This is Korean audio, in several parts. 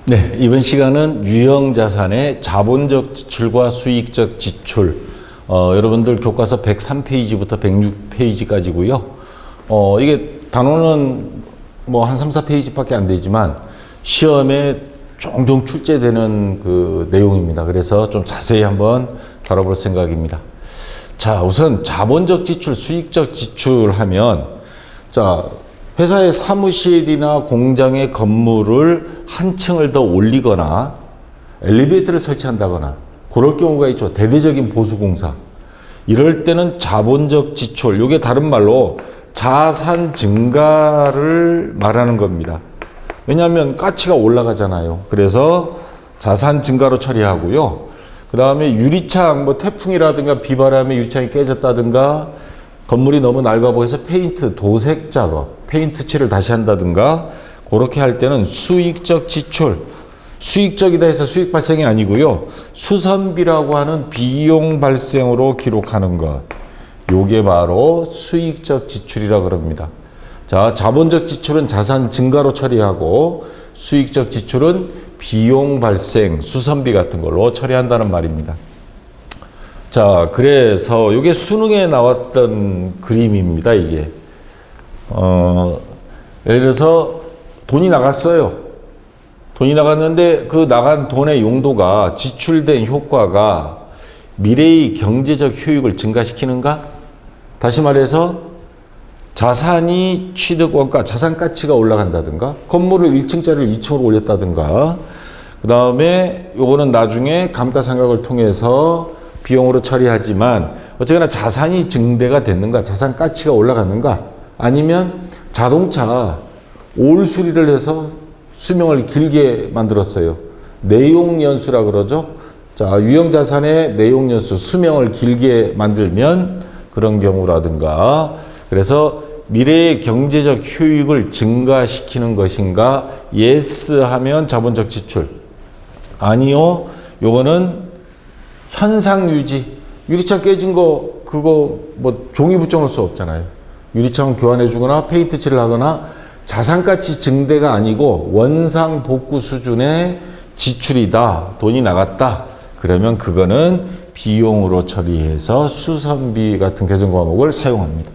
네, 이번 시간은 유형자산의 자본적 지출과 수익적 지출, 여러분들 교과서 103페이지부터 106페이지까지고요. 이게 단원은 뭐 한 3, 4페이지밖에 안 되지만 시험에 종종 출제되는 그 내용입니다. 그래서 좀 자세히 한번 다뤄볼 생각입니다. 자, 우선 자본적 지출, 수익적 지출 하면, 자, 회사의 사무실이나 공장의 건물을 한 층을 더 올리거나 엘리베이터를 설치한다거나 그럴 경우가 있죠. 대대적인 보수공사. 이럴 때는 자본적 지출, 이게 다른 말로 자산 증가를 말하는 겁니다. 왜냐하면 가치가 올라가잖아요. 그래서 자산 증가로 처리하고요. 그 다음에 유리창, 뭐 태풍이라든가 비바람에 유리창이 깨졌다든가 건물이 너무 낡아 보여서 페인트, 도색 작업, 페인트 칠을 다시 한다든가 그렇게 할 때는 수익적 지출, 수익적이다 해서 수익 발생이 아니고요. 수선비라고 하는 비용 발생으로 기록하는 것. 요게 바로 수익적 지출이라고 그럽니다. 자, 자본적 지출은 자산 증가로 처리하고 수익적 지출은 비용 발생, 수선비 같은 걸로 처리한다는 말입니다. 자, 그래서 이게 수능에 나왔던 그림입니다, 이게. 예를 들어서 돈이 나갔어요. 돈이 나갔는데 그 나간 돈의 용도가 지출된 효과가 미래의 경제적 효익을 증가시키는가? 다시 말해서 자산이 취득 원가, 자산 가치가 올라간다든가 건물을 1층짜리를 2층으로 올렸다든가 그 다음에 요거는 나중에 감가상각을 통해서 비용으로 처리하지만 어쨌거나 자산이 증대가 됐는가, 자산 가치가 올라갔는가, 아니면 자동차 올 수리를 해서 수명을 길게 만들었어요. 내용연수라 그러죠. 자, 유형자산의 내용연수, 수명을 길게 만들면 그런 경우라든가. 그래서 미래의 경제적 효익을 증가시키는 것인가? yes 하면 자본적 지출. 아니요, 요거는 현상 유지. 유리창 깨진 거 그거 뭐 종이 붙여놓을 수 없잖아요. 유리창 교환해 주거나 페인트 칠을 하거나 자산가치 증대가 아니고 원상 복구 수준의 지출이다. 돈이 나갔다. 그러면 그거는 비용으로 처리해서 수선비 같은 개정 과목을 사용합니다.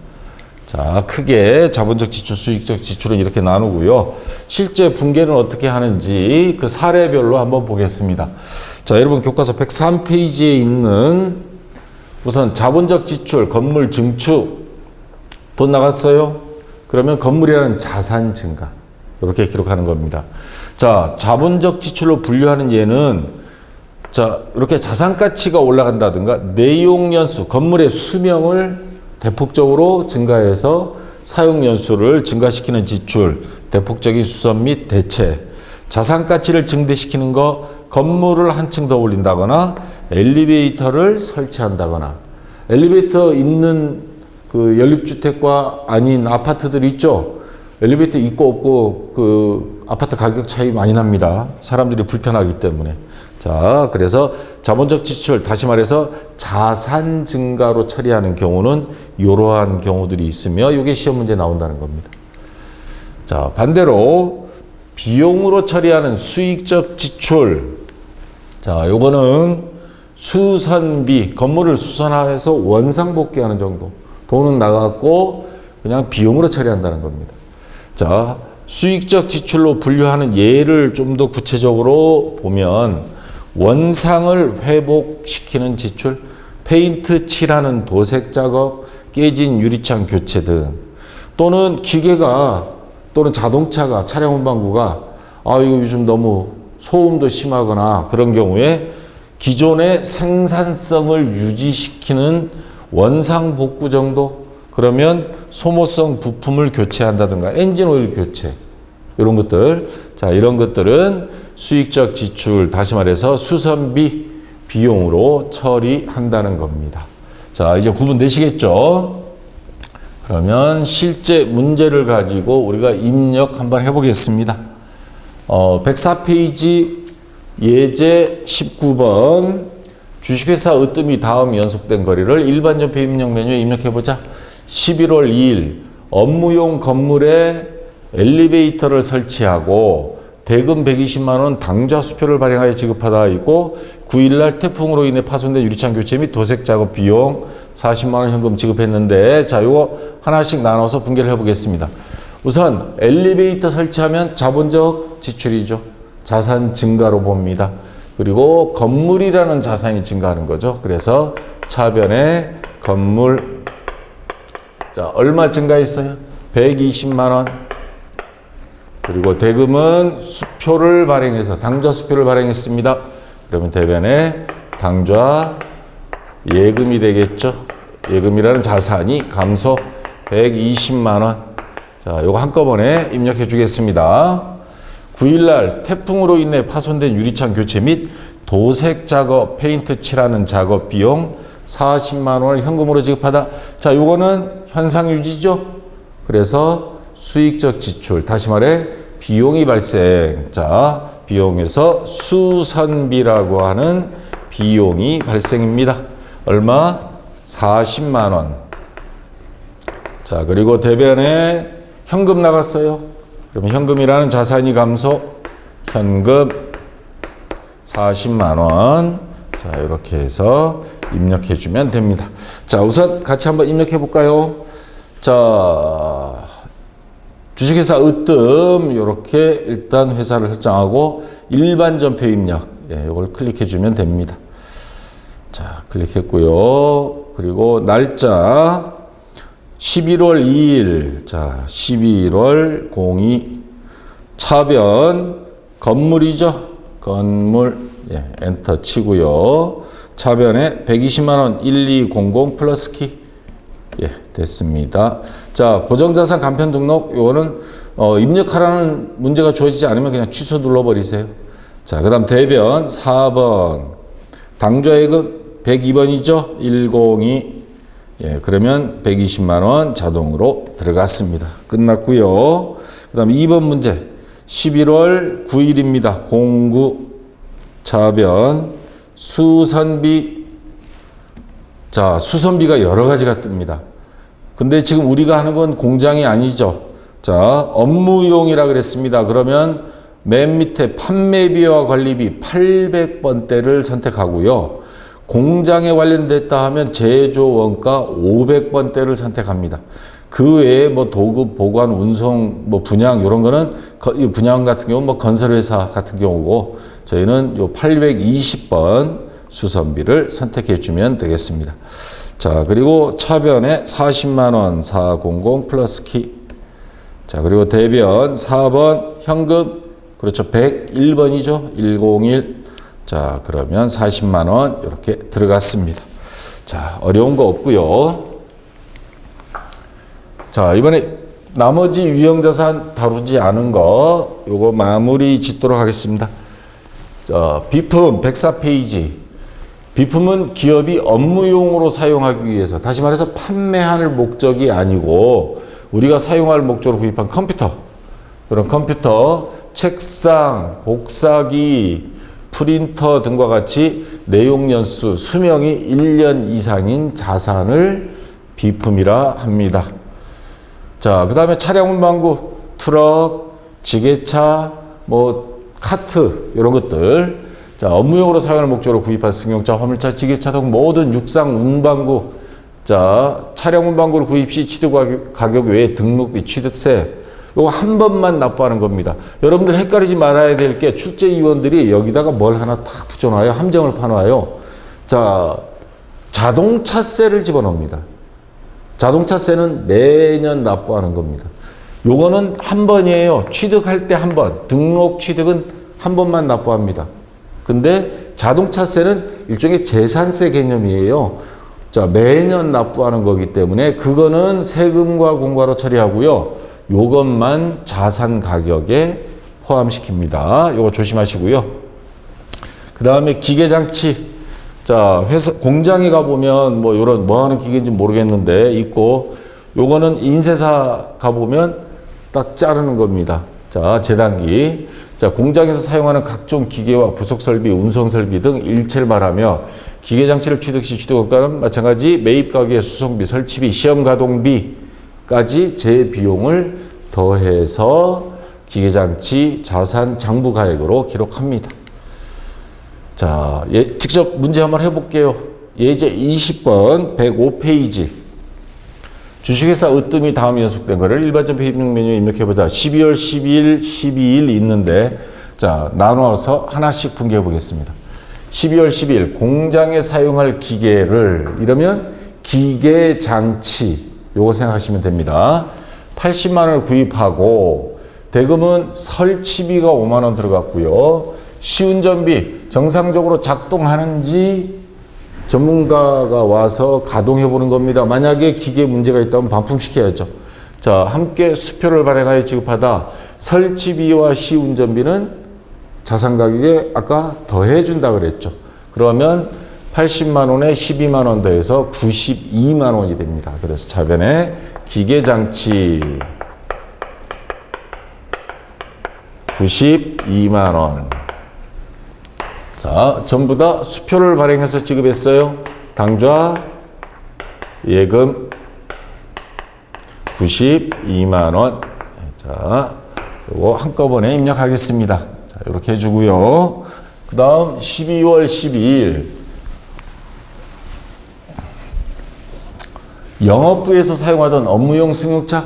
자, 크게 자본적 지출, 수익적 지출은 이렇게 나누고요. 실제 분계는 어떻게 하는지 그 사례별로 한번 보겠습니다. 자, 여러분 교과서 103페이지에 있는 우선 자본적 지출, 건물 증축, 돈 나갔어요? 그러면 건물이라는 자산 증가. 이렇게 기록하는 겁니다. 자, 자본적 지출로 분류하는 예는 자, 이렇게 자산 가치가 올라간다든가 내용 연수, 건물의 수명을 대폭적으로 증가해서 사용 연수를 증가시키는 지출, 대폭적인 수선 및 대체, 자산 가치를 증대시키는 거, 건물을 한 층 더 올린다거나 엘리베이터를 설치한다거나. 엘리베이터 있는 그 연립주택과 아닌 아파트들 있죠. 엘리베이터 있고 없고 그 아파트 가격 차이 많이 납니다. 사람들이 불편하기 때문에. 자, 그래서 자본적 지출, 다시 말해서 자산 증가로 처리하는 경우는 이러한 경우들이 있으며 이게 시험 문제에 나온다는 겁니다. 자, 반대로 비용으로 처리하는 수익적 지출. 자, 요거는 수선비, 건물을 수선해서 원상복귀하는 정도. 돈은 나갔고 그냥 비용으로 처리한다는 겁니다. 자, 수익적 지출로 분류하는 예를 좀 더 구체적으로 보면 원상을 회복시키는 지출, 페인트 칠하는 도색 작업, 깨진 유리창 교체 등, 또는 기계가 또는 자동차가 차량 운반구가 이거 요즘 너무 소음도 심하거나 그런 경우에 기존의 생산성을 유지시키는 원상 복구 정도, 그러면 소모성 부품을 교체한다든가 엔진 오일 교체, 이런 것들. 자, 이런 것들은 수익적 지출, 다시 말해서 수선비 비용으로 처리한다는 겁니다. 자, 이제 구분되시겠죠? 그러면 실제 문제를 가지고 우리가 입력 한번 해보겠습니다. 104페이지 예제 19번 주식회사 으뜸이 다음 연속된 거리를 일반전표 입력 메뉴에 입력해보자. 11월 2일 업무용 건물에 엘리베이터를 설치하고 대금 120만 원 당좌 수표를 발행하여 지급하다 있고 9일날 태풍으로 인해 파손된 유리창 교체 및 도색 작업 비용 40만 원 현금 지급했는데 자, 요거 하나씩 나눠서 분개를 해보겠습니다. 우선 엘리베이터 설치하면 자본적 지출이죠. 자산 증가로 봅니다. 그리고 건물이라는 자산이 증가하는 거죠. 그래서 차변에 건물 자, 얼마 증가했어요? 120만 원. 그리고 대금은 수표를 발행해서 당좌 수표를 발행했습니다. 그러면 대변에 당좌 예금이 되겠죠. 예금이라는 자산이 감소 120만 원. 자, 요거 한꺼번에 입력해 주겠습니다. 9일날 태풍으로 인해 파손된 유리창 교체 및 도색 작업, 페인트 칠하는 작업 비용 40만 원을 현금으로 지급하다. 자, 요거는 현상 유지죠. 그래서 수익적 지출, 다시 말해 비용이 발생. 자, 비용에서 수선비라고 하는 비용이 발생입니다. 얼마? 40만 원. 자, 그리고 대변에 현금 나갔어요. 그러면 현금이라는 자산이 감소, 현금 40만 원. 자, 이렇게 해서 입력해 주면 됩니다. 자, 우선 같이 한번 입력해 볼까요? 자, 주식회사 으뜸 이렇게 일단 회사를 설정하고 일반 전표 입력 이걸 클릭해 주면 됩니다. 자, 클릭했고요. 그리고 날짜 11월 2일 자 11월 02 차변 건물이죠. 건물 엔터 치고요. 차변에 120만 원 1200 플러스 키 됐습니다. 자, 고정자산 간편 등록 요거는 입력하라는 문제가 주어지지 않으면 그냥 취소 눌러버리세요. 자, 그 다음 대변 4번 당좌예금 102번이죠. 102 그러면 120만 원 자동으로 들어갔습니다. 끝났고요. 그 다음 2번 문제 11월 9일입니다. 09 차변 수선비 자, 수선비가 여러 가지가 뜹니다. 근데 지금 우리가 하는 건 공장이 아니죠. 자, 업무용이라 그랬습니다. 그러면 맨 밑에 판매비와 관리비 800번대를 선택하고요. 공장에 관련됐다 하면 제조 원가 500번대를 선택합니다. 그 외에 뭐 도급, 보관, 운송, 뭐 분양 이런 거는 분양 같은 경우 뭐 건설회사 같은 경우고 저희는 요 820번 수선비를 선택해 주면 되겠습니다. 자, 그리고 차변에 40만 원 400 플러스 키. 자, 그리고 대변 4번 현금 그렇죠. 101번이죠. 101. 자, 그러면 40만 원 이렇게 들어갔습니다. 자, 어려운 거 없고요. 자, 이번에 나머지 유형자산 다루지 않은 거 요거 마무리 짓도록 하겠습니다. 자, 비품 104페이지. 비품은 기업이 업무용으로 사용하기 위해서, 다시 말해서 판매할 목적이 아니고 우리가 사용할 목적으로 구입한 컴퓨터, 그런 컴퓨터, 책상, 복사기, 프린터 등과 같이 내용 연수, 수명이 1년 이상인 자산을 비품이라 합니다. 자, 그 다음에 차량 운반구, 트럭, 지게차, 뭐 카트 이런 것들. 자, 업무용으로 사용할 목적으로 구입한 승용차, 화물차, 지게차 등 모든 육상 운반구. 자, 차량 운반구를 구입 시 취득 가격 외에 등록비, 취득세 요거 한 번만 납부하는 겁니다. 여러분들 헷갈리지 말아야 될 게 출제위원들이 여기다가 뭘 하나 탁 붙여놔요. 함정을 파놔요. 자, 자동차세를 집어넣습니다. 자동차세는 매년 납부하는 겁니다. 요거는 한 번이에요. 취득할 때 한 번. 등록 취득은 한 번만 납부합니다. 근데 자동차세는 일종의 재산세 개념이에요. 자, 매년 납부하는 거기 때문에 그거는 세금과 공과로 처리하고요. 요것만 자산 가격에 포함시킵니다. 요거 조심하시고요. 그 다음에 기계장치. 자, 회사, 공장에 가보면 뭐 요런 뭐 하는 기계인지 모르겠는데 있고, 요거는 인쇄사 가보면 딱 자르는 겁니다. 자, 재단기. 자, 공장에서 사용하는 각종 기계와 부속 설비, 운송 설비 등 일체를 말하며 기계장치를 취득 시 취득원가는 마찬가지 매입 가격의 수송비, 설치비, 시험 가동비까지 제 비용을 더해서 기계장치 자산 장부가액으로 기록합니다. 자, 직접 문제 한번 해볼게요. 예제 20번 105페이지. 주식회사 으뜸이 다음 연속된 거를 일반적 배입력 메뉴에 입력해보자. 12월 12일, 12일 있는데 자, 나눠서 하나씩 분개해 보겠습니다. 12월 12일 공장에 사용할 기계를 이러면 기계장치 요거 생각하시면 됩니다. 80만 원을 구입하고 대금은 설치비가 5만 원 들어갔고요. 시운전비 정상적으로 작동하는지 전문가가 와서 가동해 보는 겁니다. 만약에 기계에 문제가 있다면 반품시켜야죠. 자, 함께 수표를 발행하여 지급하다. 설치비와 시운전비는 자산 가격에 아까 더해 준다 그랬죠. 그러면 80만 원에 12만 원 더해서 92만 원이 됩니다. 그래서 차변에 기계장치 92만 원. 자, 전부 다 수표를 발행해서 지급했어요. 당좌 예금 92만 원. 자, 요거 한꺼번에 입력하겠습니다. 자, 이렇게 해주고요. 그 다음 12월 12일 영업부에서 사용하던 업무용 승용차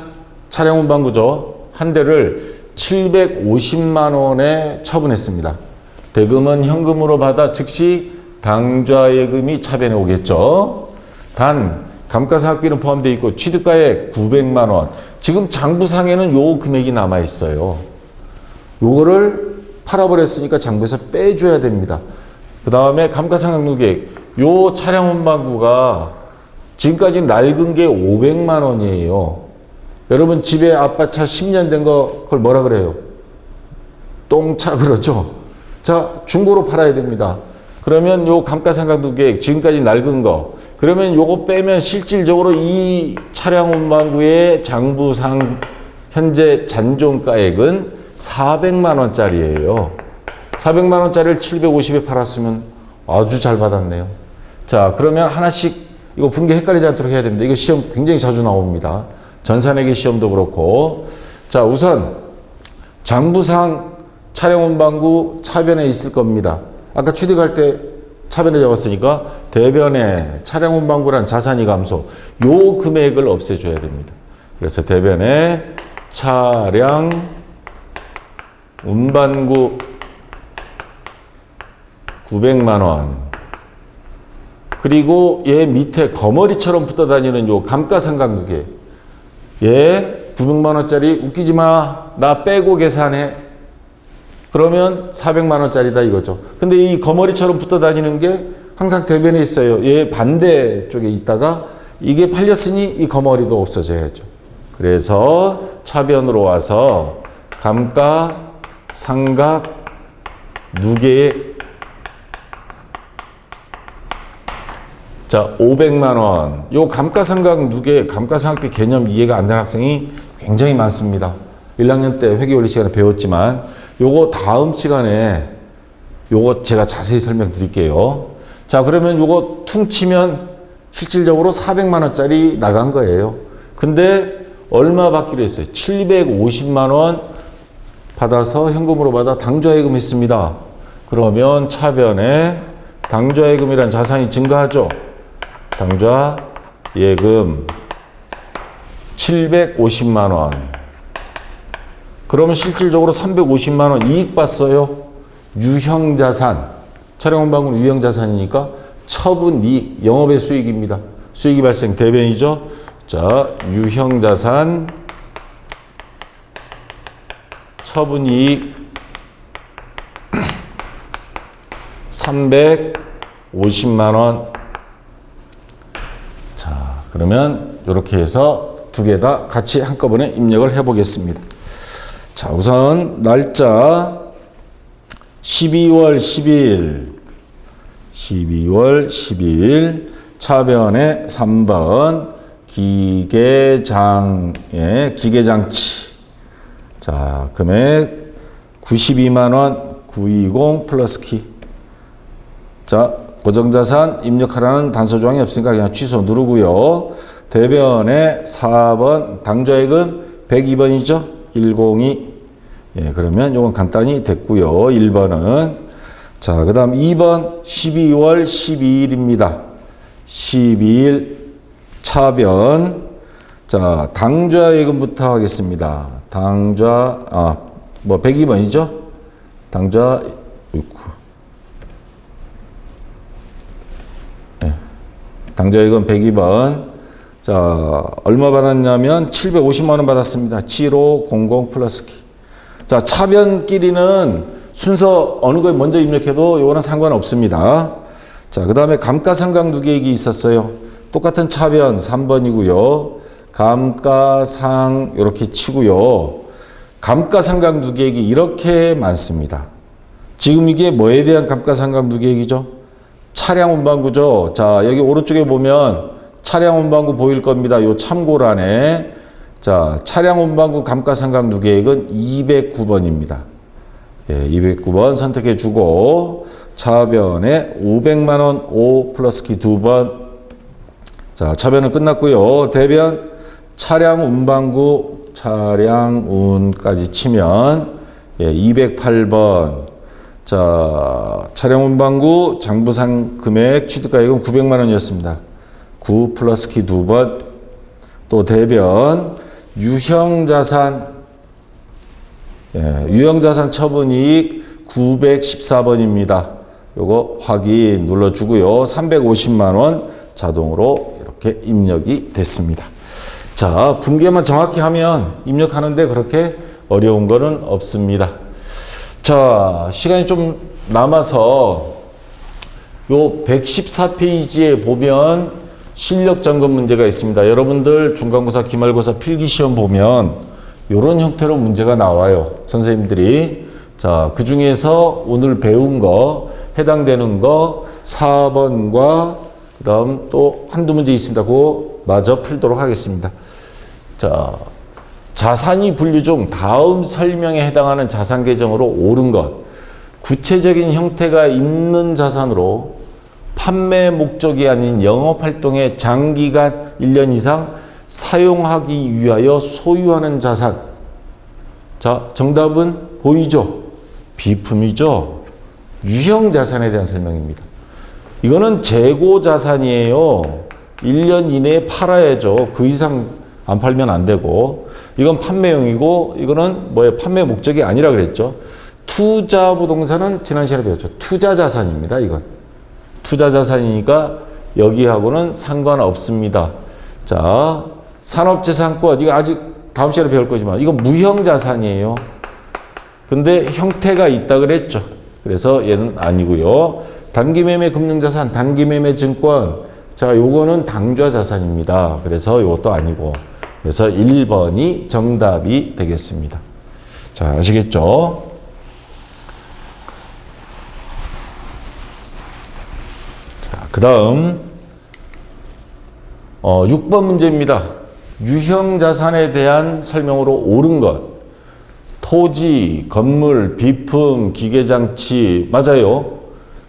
차량 운반구조 한 대를 750만 원에 처분했습니다. 대금은 현금으로 받아 즉시 당좌예금이 차변에 오겠죠. 단 감가상각비는 포함되어 있고 취득가액 900만 원. 지금 장부상에는 요 금액이 남아 있어요. 요거를 팔아버렸으니까 장부에서 빼줘야 됩니다. 그 다음에 감가상각 누계액. 요 차량 운반구가 지금까지 낡은 게 500만 원이에요. 여러분 집에 아빠 차 10년 된 거 그걸 뭐라 그래요? 똥차 그러죠. 자, 중고로 팔아야 됩니다. 그러면 요 감가상각 누계액 지금까지 낡은 거 그러면 요거 빼면 실질적으로 이 차량 운반구의 장부상 현재 잔존가액은 400만 원짜리예요. 400만 원짜리를 750에 팔았으면 아주 잘 받았네요. 자, 그러면 하나씩 이거 분개 헷갈리지 않도록 해야 됩니다. 이거 시험 굉장히 자주 나옵니다. 전산회계 시험도 그렇고. 자, 우선 장부상 차량 운반구 차변에 있을 겁니다. 아까 취득할 때 차변에 적었으니까 대변에 차량 운반구란 자산이 감소. 요 금액을 없애줘야 됩니다. 그래서 대변에 차량 운반구 900만 원. 그리고 얘 밑에 거머리처럼 붙어 다니는 요 감가상각 누계. 얘 900만 원짜리 웃기지 마. 나 빼고 계산해. 그러면 400만 원짜리다 이거죠. 근데 이 거머리처럼 붙어 다니는 게 항상 대변에 있어요. 얘 반대쪽에 있다가 이게 팔렸으니 이 거머리도 없어져야죠. 그래서 차변으로 와서 감가상각 누계액 자, 500만 원. 요 감가상각 누계, 감가상각비 개념 이해가 안 되는 학생이 굉장히 많습니다. 1학년 때 회계원리 시간에 배웠지만 요거 다음 시간에 요거 제가 자세히 설명드릴게요. 자, 그러면 요거 퉁치면 실질적으로 400만 원짜리 나간 거예요. 근데 얼마 받기로 했어요? 750만 원 받아서 현금으로 받아 당좌예금 했습니다. 그러면 차변에 당좌예금이란 자산이 증가하죠. 당좌예금 750만 원. 그러면 실질적으로 350만 원 이익 봤어요. 유형자산. 차량 운반구는 유형자산이니까 처분이익, 영업의 수익입니다. 수익이 발생 대변이죠. 자, 유형자산 처분이익 350만 원. 자, 그러면 이렇게 해서 두 개 다 같이 한꺼번에 입력을 해 보겠습니다. 자, 우선 날짜 12월 12일 차변에 3번 기계장치. 자, 금액 92만 원 920 플러스 키. 자, 고정자산 입력하라는 단서 조항이 없으니까 그냥 취소 누르고요. 대변에 4번 당좌예금 102번이죠. 102 예, 그러면 이건 간단히 됐고요. 1번은. 자, 그 다음 2번 12월 12일입니다. 12일 차변. 자, 당좌 예금부터 하겠습니다. 당좌, 102번이죠? 당좌, 네. 당좌 예금 102번. 자, 얼마 받았냐면 750만원 받았습니다. 7500 플러스 키. 자, 차변끼리는 순서 어느 거에 먼저 입력해도 이거는 상관없습니다. 자, 그 다음에 감가상각 누계액이 있었어요. 똑같은 차변 3번이고요. 감가상 이렇게 치고요. 감가상각 누계액이 이렇게 많습니다. 지금 이게 뭐에 대한 감가상각 누계액이죠? 차량 운반구죠. 자, 여기 오른쪽에 보면 차량 운반구 보일 겁니다. 요 참고란에. 자, 차량 운반구 감가상각 누계액은 209번입니다. 예, 209번 선택해 주고 차변에 500만원 5 플러스 키 2번. 자, 차변은 끝났고요. 대변 차량 운반구 차량운까지 치면 예, 208번. 자, 차량 운반구 장부상 금액 취득가액은 900만원이었습니다. 9 플러스 키 2번. 또 대변 유형자산, 예, 유형자산 처분이익 914번입니다. 요거 확인 눌러주고요. 350만원 자동으로 이렇게 입력이 됐습니다. 자, 분계만 정확히 하면 입력하는데 그렇게 어려운 거는 없습니다. 자, 시간이 좀 남아서 요 114페이지에 보면 실력 점검 문제가 있습니다. 여러분들 중간고사, 기말고사 필기시험 보면 이런 형태로 문제가 나와요. 선생님들이. 자, 그 중에서 오늘 배운 거, 해당되는 거 4번과 그 다음 또 한두 문제 있습니다. 그거 마저 풀도록 하겠습니다. 자, 자산이 분류 중 다음 설명에 해당하는 자산 계정으로 옳은 것. 구체적인 형태가 있는 자산으로 판매 목적이 아닌 영업활동에 장기간 1년 이상 사용하기 위하여 소유하는 자산. 자, 정답은 보이죠? 비품이죠? 유형자산에 대한 설명입니다. 이거는 재고자산이에요. 1년 이내에 팔아야죠. 그 이상 안 팔면 안 되고. 이건 판매용이고, 이거는 뭐예요? 판매 목적이 아니라 그랬죠. 투자부동산은 지난 시간에 배웠죠. 투자자산입니다. 이건. 투자자산이니까 여기하고는 상관없습니다. 자, 산업재산권, 이거 아직 다음 시간에 배울 거지만, 이건 무형자산이에요. 근데 형태가 있다 그랬죠. 그래서 얘는 아니고요. 단기매매 금융자산, 단기매매 증권. 자, 요거는 당좌자산입니다. 그래서 요것도 아니고. 그래서 1번이 정답이 되겠습니다. 자, 아시겠죠? 자, 그 다음 6번 문제입니다. 유형자산에 대한 설명으로 옳은 것. 토지, 건물, 비품, 기계장치. 맞아요.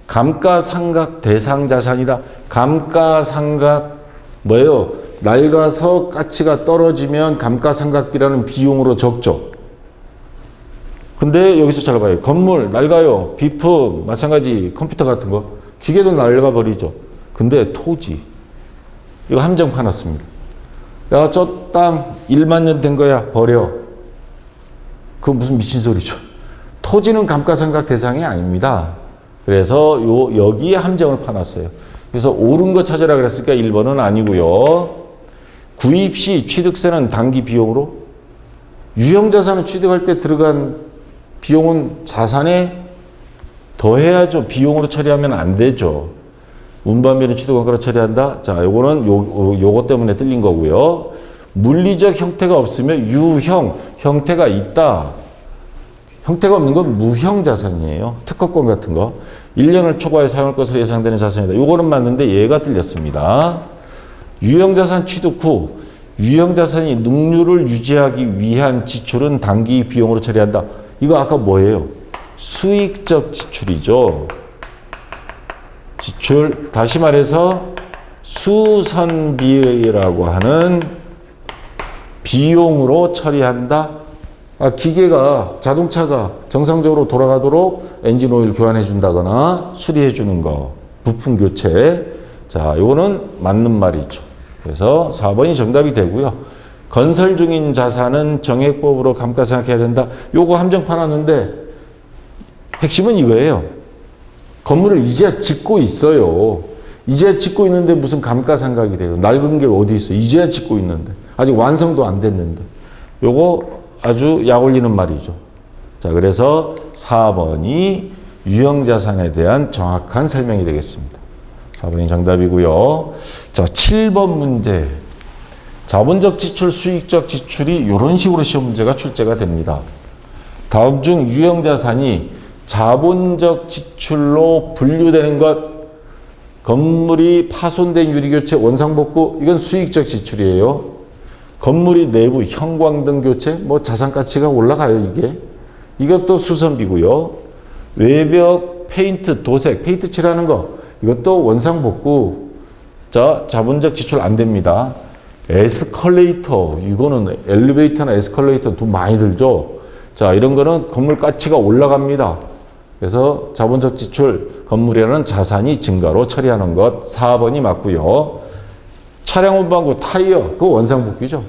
감가상각 대상자산이다. 감가상각 뭐예요? 낡아서 가치가 떨어지면 감가상각비라는 비용으로 적죠. 근데 여기서 잘 봐요. 건물 낡아요. 비품 마찬가지. 컴퓨터 같은 거. 기계도 낡아버리죠. 근데 토지 이거 함정 파놨습니다. 야, 저 땅 1만 년 된 거야. 버려. 그거 무슨 미친 소리죠. 토지는 감가상각 대상이 아닙니다. 그래서 여기에 함정을 파놨어요. 그래서 옳은 거 찾으라 그랬으니까 1번은 아니고요. 구입 시 취득세는 단기 비용으로, 유형자산을 취득할 때 들어간 비용은 자산에 더해야죠. 비용으로 처리하면 안 되죠. 운반비는 취득한 거로 처리한다. 자, 요거는 요거 때문에 틀린 거고요. 물리적 형태가 없으면 유형, 형태가 있다. 형태가 없는 건 무형자산이에요. 특허권 같은 거. 1년을 초과해 사용할 것으로 예상되는 자산이다. 요거는 맞는데 얘가 틀렸습니다. 유형자산 취득 후 유형자산이 능률을 유지하기 위한 지출은 단기 비용으로 처리한다. 이거 아까 뭐예요? 수익적 지출이죠. 지출, 다시 말해서 수선비라고 하는 비용으로 처리한다. 기계가, 자동차가 정상적으로 돌아가도록 엔진 오일 교환해 준다거나 수리해 주는 거, 부품 교체. 자, 요거는 맞는 말이죠. 그래서 4번이 정답이 되고요. 건설 중인 자산은 정액법으로 감가상각해야 된다. 요거 함정판 왔는데 핵심은 이거예요. 건물을 이제야 짓고 있어요. 이제야 짓고 있는데 무슨 감가상각이 돼요. 낡은 게 어디 있어. 이제야 짓고 있는데. 아직 완성도 안 됐는데. 요거 아주 약 올리는 말이죠. 자, 그래서 4번이 유형자산에 대한 정확한 설명이 되겠습니다. 4번이 정답이고요. 자, 7번 문제. 자본적 지출, 수익적 지출이 이런 식으로 시험 문제가 출제가 됩니다. 다음 중 유형자산이 자본적 지출로 분류되는 것, 건물이 파손된 유리교체, 원상복구, 이건 수익적 지출이에요. 건물이 내부 형광등 교체, 뭐 자산가치가 올라가요, 이게. 이것도 수선비고요. 외벽 페인트, 도색, 페인트 칠하는 거, 이것도 원상복구. 자, 자본적 지출 안 됩니다. 에스컬레이터, 이거는 엘리베이터나 에스컬레이터 돈 많이 들죠. 자, 이런 거는 건물 가치가 올라갑니다. 그래서 자본적 지출, 건물이라는 자산이 증가로 처리하는 것 4번이 맞고요. 차량 운반구 타이어, 그거 원상복귀죠.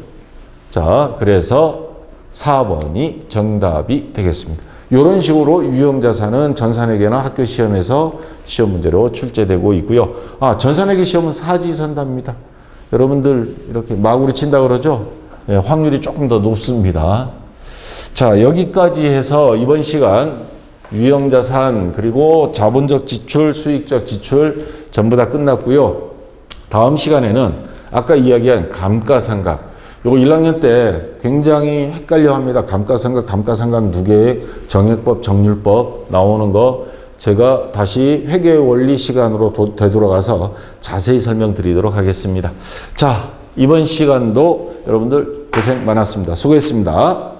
자, 그래서 4번이 정답이 되겠습니다. 이런 식으로 유형자산은 전산회계나 학교 시험에서 시험 문제로 출제되고 있고요. 전산회계 시험은 사지선답니다. 여러분들 이렇게 마구리 친다 그러죠? 네, 확률이 조금 더 높습니다. 자, 여기까지 해서 이번 시간 유형자산 그리고 자본적 지출, 수익적 지출 전부 다 끝났고요. 다음 시간에는 아까 이야기한 감가상각, 요거 1학년 때 굉장히 헷갈려 합니다. 감가상각 두 개의 정액법, 정률법 나오는 거 제가 다시 회계 원리 시간으로 되돌아가서 자세히 설명드리도록 하겠습니다. 자, 이번 시간도 여러분들 고생 많았습니다. 수고했습니다.